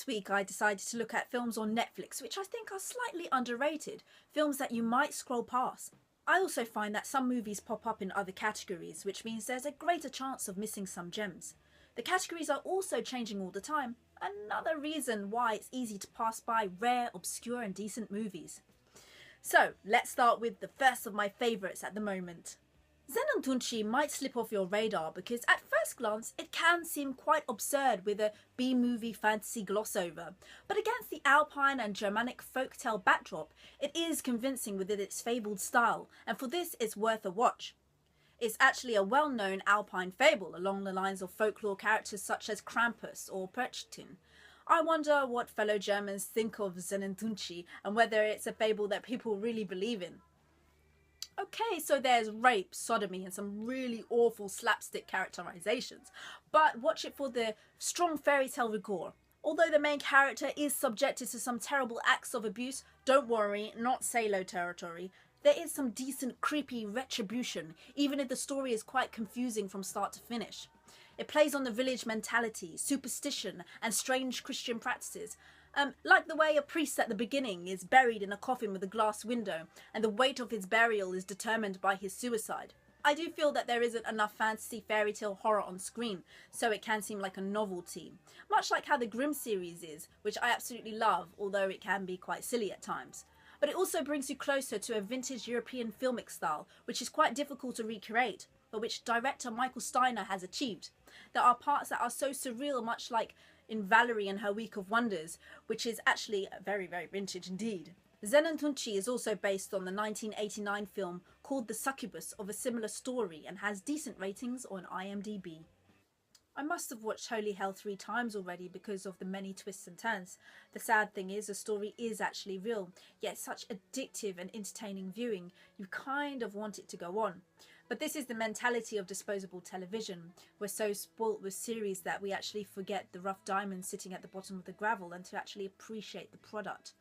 This week I decided to look at films on Netflix which I think are slightly underrated, films that you might scroll past. I also find that some movies pop up in other categories, which means there's a greater chance of missing some gems. The categories are also changing all the time, another reason why it's easy to pass by rare, obscure and decent movies. So let's start with the first of my favourites at the moment. Zenontunchi might slip off your radar because at first glance it can seem quite absurd with a B-movie fantasy gloss over, but against the Alpine and Germanic folktale backdrop it is convincing within its fabled style, and for this it's worth a watch. It's actually a well-known Alpine fable along the lines of folklore characters such as Krampus or Perchtin. I wonder what fellow Germans think of Zenontunchi and whether it's a fable that people really believe in. Okay, so there's rape, sodomy and some really awful slapstick characterizations, but watch it for the strong fairy tale rigor. Although the main character is subjected to some terrible acts of abuse, don't worry, not Salo territory. There is some decent creepy retribution, even if the story is quite confusing from start to finish. It plays on the village mentality, superstition and strange Christian practices. Like the way a priest at the beginning is buried in a coffin with a glass window and the weight of his burial is determined by his suicide. I do feel that there isn't enough fantasy fairy tale horror on screen, so it can seem like a novelty. Much like how the Grimm series is, which I absolutely love, although it can be quite silly at times. But it also brings you closer to a vintage European filmic style, which is quite difficult to recreate, but which director Michael Steiner has achieved. There are parts that are so surreal, much like in Valerie and her Week of Wonders, which is actually very, very vintage indeed. Zenontunchi is also based on the 1989 film called The Succubus of a similar story and has decent ratings on IMDb. I must have watched Holy Hell 3 times already because of the many twists and turns. The sad thing is the story is actually real, yet such addictive and entertaining viewing, you kind of want it to go on. But this is the mentality of disposable television. We're so spoilt with series that we actually forget the rough diamonds sitting at the bottom of the gravel and to actually appreciate the product.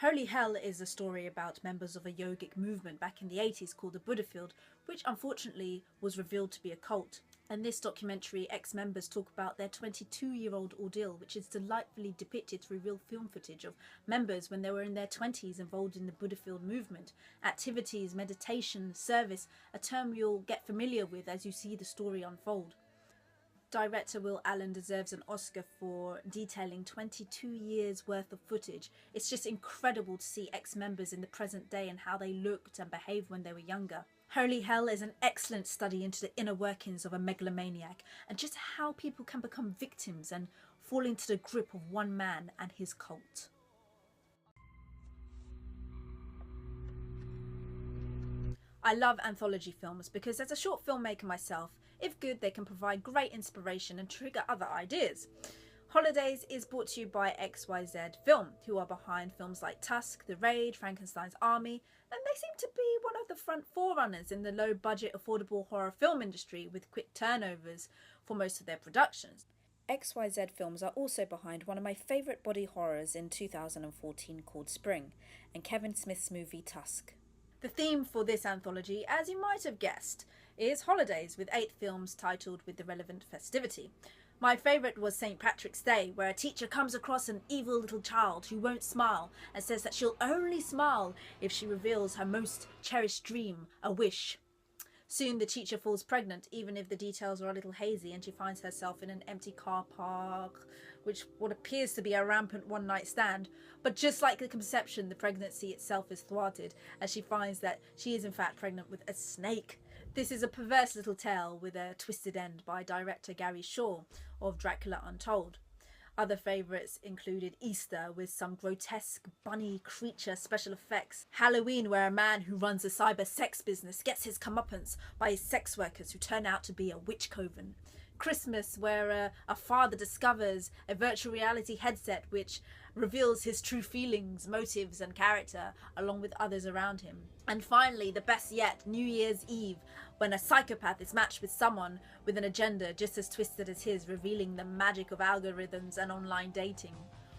Holy Hell is a story about members of a yogic movement back in the 80s called the Buddha Field, which unfortunately was revealed to be a cult. In this documentary, ex-members talk about their 22-year-old ordeal, which is delightfully depicted through real film footage of members when they were in their 20s involved in the Buddha Field movement. Activities, meditation, service, a term you'll get familiar with as you see the story unfold. Director Will Allen deserves an Oscar for detailing 22 years worth of footage. It's just incredible to see ex-members in the present day and how they looked and behaved when they were younger. Holy Hell is an excellent study into the inner workings of a megalomaniac and just how people can become victims and fall into the grip of one man and his cult. I love anthology films because as a short filmmaker myself, if good, they can provide great inspiration and trigger other ideas. Holidays is brought to you by XYZ Film, who are behind films like Tusk, The Raid, Frankenstein's Army, and they seem to be one of the front forerunners in the low-budget, affordable horror film industry with quick turnovers for most of their productions. XYZ Films are also behind one of my favourite body horrors in 2014 called Spring, and Kevin Smith's movie Tusk. The theme for this anthology, as you might have guessed, is holidays, with 8 films titled with the relevant festivity. My favourite was St. Patrick's Day, where a teacher comes across an evil little child who won't smile and says that she'll only smile if she reveals her most cherished dream, a wish. Soon the teacher falls pregnant, even if the details are a little hazy, and she finds herself in an empty car park, which what appears to be a rampant one-night stand. But just like the conception, the pregnancy itself is thwarted, as she finds that she is in fact pregnant with a snake. This is a perverse little tale with a twisted end by director Gary Shaw of Dracula Untold. Other favourites included Easter with some grotesque bunny creature special effects, Halloween where a man who runs a cyber sex business gets his comeuppance by his sex workers who turn out to be a witch coven, Christmas where a father discovers a virtual reality headset which reveals his true feelings, motives and character along with others around him. And finally, the best yet, New Year's Eve, when a psychopath is matched with someone with an agenda just as twisted as his, revealing the magic of algorithms and online dating.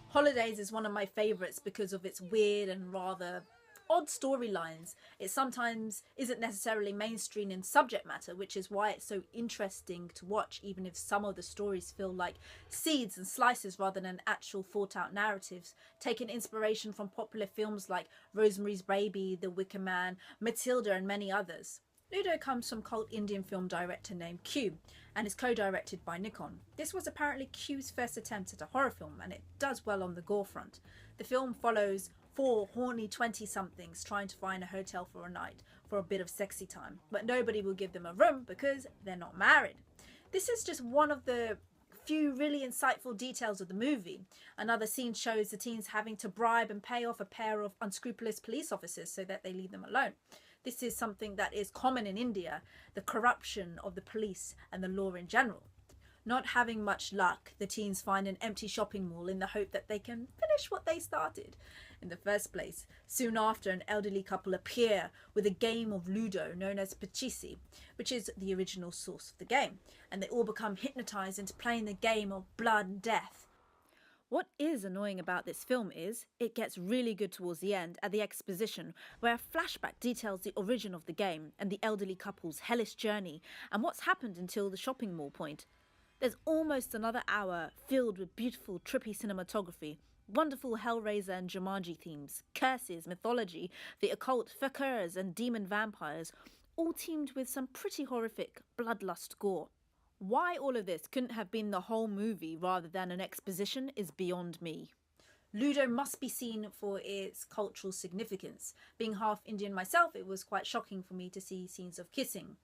Holidays is one of my favourites because of its weird and rather odd storylines. It sometimes isn't necessarily mainstream in subject matter, which is why it's so interesting to watch, even if some of the stories feel like seeds and slices rather than actual thought out narratives, taking inspiration from popular films like Rosemary's Baby, The Wicker Man, Matilda and many others. Ludo comes from cult Indian film director named Q and is co-directed by Nikon. This was apparently Q's first attempt at a horror film, and it does well on the gore front. The film follows four horny 20-somethings trying to find a hotel for a night for a bit of sexy time, but nobody will give them a room because they're not married. This is just one of the few really insightful details of the movie. Another scene shows the teens having to bribe and pay off a pair of unscrupulous police officers so that they leave them alone. This is something that is common in India, the corruption of the police and the law in general. Not having much luck, the teens find an empty shopping mall in the hope that they can finish what they started in the first place. Soon after, an elderly couple appear with a game of Ludo known as Pachisi, which is the original source of the game, and they all become hypnotized into playing the game of blood and death. What is annoying about this film is it gets really good towards the end at the exposition, where a flashback details the origin of the game and the elderly couple's hellish journey and what's happened until the shopping mall point. There's almost another hour filled with beautiful trippy cinematography, wonderful Hellraiser and Jumanji themes, curses, mythology, the occult, fakirs and demon vampires, all teamed with some pretty horrific bloodlust gore. Why all of this couldn't have been the whole movie rather than an exposition is beyond me. Ludo must be seen for its cultural significance. Being half Indian myself, it was quite shocking for me to see scenes of kissing.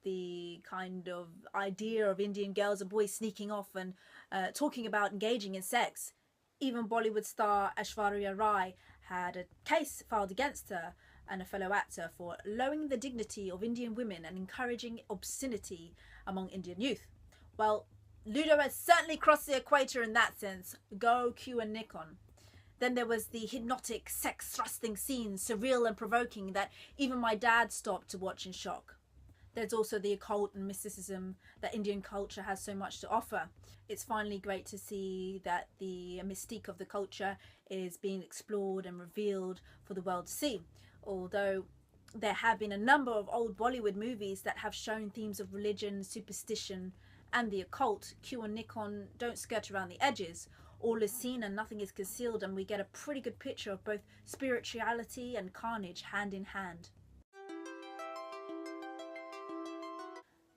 The kind of idea of Indian girls and boys sneaking off and talking about engaging in sex. Even Bollywood star Aishwarya Rai had a case filed against her and a fellow actor for lowering the dignity of Indian women and encouraging obscenity among Indian youth. Well, Ludo has certainly crossed the equator in that sense. Go Q and Nikon. Then there was the hypnotic, sex-thrusting scenes, surreal and provoking, that even my dad stopped to watch in shock. There's also the occult and mysticism that Indian culture has so much to offer. It's finally great to see that the mystique of the culture is being explored and revealed for the world to see. Although there have been a number of old Bollywood movies that have shown themes of religion, superstition and the occult, Q and Nikon don't skirt around the edges. All is seen and nothing is concealed, and we get a pretty good picture of both spirituality and carnage hand in hand.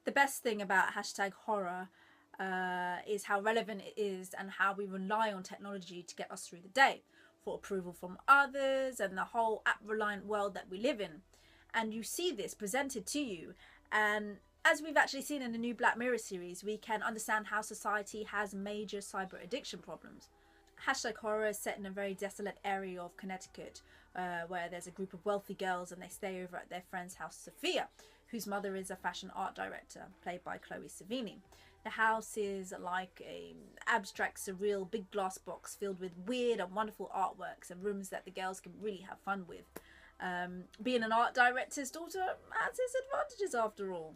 The best thing about #horror is how relevant it is and how we rely on technology to get us through the day, for approval from others and the whole app-reliant world that we live in. And you see this presented to you, and as we've actually seen in the new Black Mirror series, we can understand how society has major cyber addiction problems. #horror is set in a very desolate area of Connecticut, where there's a group of wealthy girls and they stay over at their friend's house, Sophia, whose mother is a fashion art director, played by Chloe Sevigny. The house is like an abstract, surreal, big glass box filled with weird and wonderful artworks and rooms that the girls can really have fun with. Being an art director's daughter has its advantages after all.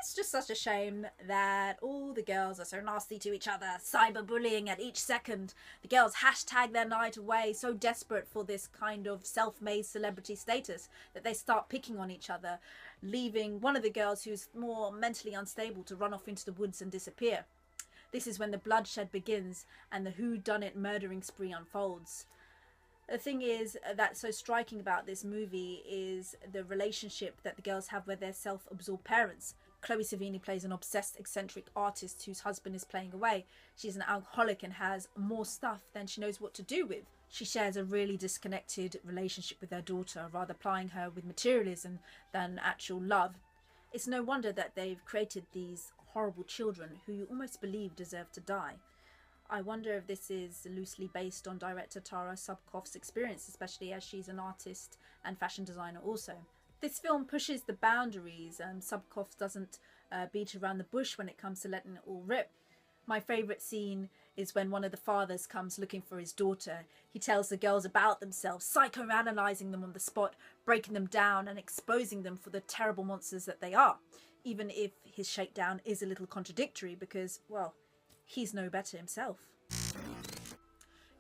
It's just such a shame that all the girls are so nasty to each other, cyberbullying at each second. The girls hashtag their night away, so desperate for this kind of self-made celebrity status that they start picking on each other, leaving one of the girls who's more mentally unstable to run off into the woods and disappear. This is when the bloodshed begins and the whodunit murdering spree unfolds. The thing is that's so striking about this movie is the relationship that the girls have with their self-absorbed parents. Chloe Sevigny plays an obsessed, eccentric artist whose husband is playing away. She's an alcoholic and has more stuff than she knows what to do with. She shares a really disconnected relationship with her daughter, rather plying her with materialism than actual love. It's no wonder that they've created these horrible children who you almost believe deserve to die. I wonder if this is loosely based on director Tara Subkoff's experience, especially as she's an artist and fashion designer also. This film pushes the boundaries, and Subkoff doesn't beat around the bush when it comes to letting it all rip. My favourite scene is when one of the fathers comes looking for his daughter. He tells the girls about themselves, psychoanalyzing them on the spot, breaking them down and exposing them for the terrible monsters that they are. Even if his shakedown is a little contradictory because, well, he's no better himself.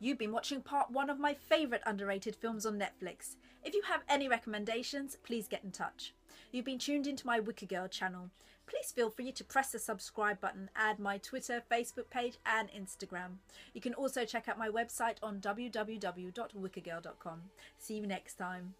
You've been watching part 1 of my favourite underrated films on Netflix. If you have any recommendations, please get in touch. You've been tuned into my Wicker Girl channel. Please feel free to press the subscribe button, add my Twitter, Facebook page and Instagram. You can also check out my website on www.wickergirl.com. See you next time.